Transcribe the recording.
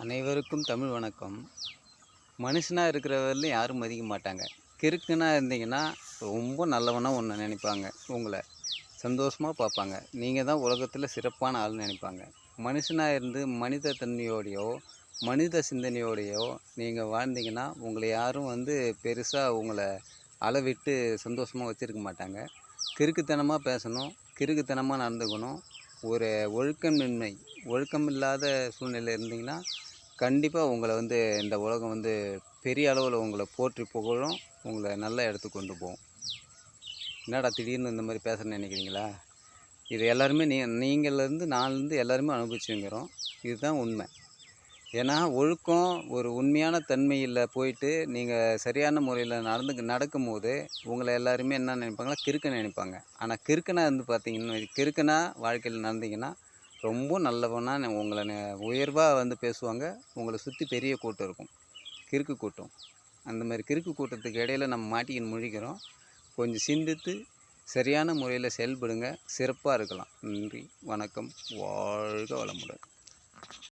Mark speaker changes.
Speaker 1: அனைவருக்கும் தமிழ் வணக்கம். மனுஷனாக இருக்கிறவரையும் யாரும் மதிக்க மாட்டாங்க. கிறுக்குனா இருந்தீங்கன்னா ரொம்ப நல்லவனாக ஒன்று நினைப்பாங்க. உங்களை சந்தோஷமாக பார்ப்பாங்க. நீங்கள் தான் உலகத்தில் சிறப்பான ஆள்னு நினைப்பாங்க. மனுஷனாக இருந்து மனித தன்மையோடையோ மனித சிந்தனையோடையோ நீங்கள் வாழ்ந்தீங்கன்னா உங்களை யாரும் பெருசாக உங்களை அளவிட்டு சந்தோஷமாக வச்சுருக்க மாட்டாங்க. கிறுக்குத்தனமாக பேசணும், கிறுக்குத்தனமாக நடந்துக்கணும். ஒரு ஒழுக்கம் இல்லாத சூழ்நிலை இருந்தீங்கன்னா கண்டிப்பாக உங்களை இந்த உலகம் பெரிய அளவில் உங்களை போற்றி புகழும், உங்களை நல்ல இடத்துக்கு கொண்டு போகும். என்னடா திடீர்னு இந்த மாதிரி பேசுகிறேன்னு நினைக்கிறீங்களா? இது எல்லாருமே நீங்கள்லேருந்து நான்லேருந்து எல்லாருமே அனுபவிச்சுங்கிறோம். இதுதான் உண்மை. ஏன்னா ஒழுக்கம் ஒரு உண்மையான தன்மையில் போயிட்டு நீங்கள் சரியான முறையில் நடக்கும்போது உங்களை எல்லாருமே என்ன நினைப்பாங்கன்னா கிறுக்கனை நினைப்பாங்க. ஆனால் கிறுக்கனாக பார்த்தீங்கன்னா கிறுக்கனா வாழ்க்கையில் நடந்தீங்கன்னா ரொம்ப நல்லவனாக உங்களை உயர்வாக பேசுவாங்க. உங்களை சுற்றி பெரிய கூட்டம் இருக்கும், கிறுக்கு கூட்டம். அந்த மாதிரி கிறுக்கு கூட்டத்துக்கு இடையில் நம்ம மாட்டிக்கின்னு முழிக்கிறோம். கொஞ்சம் சிந்தித்து சரியான முறையில் செயல்படுங்க, சிறப்பாக இருக்கலாம். நன்றி, வணக்கம், வாழ்க வளமுடன்.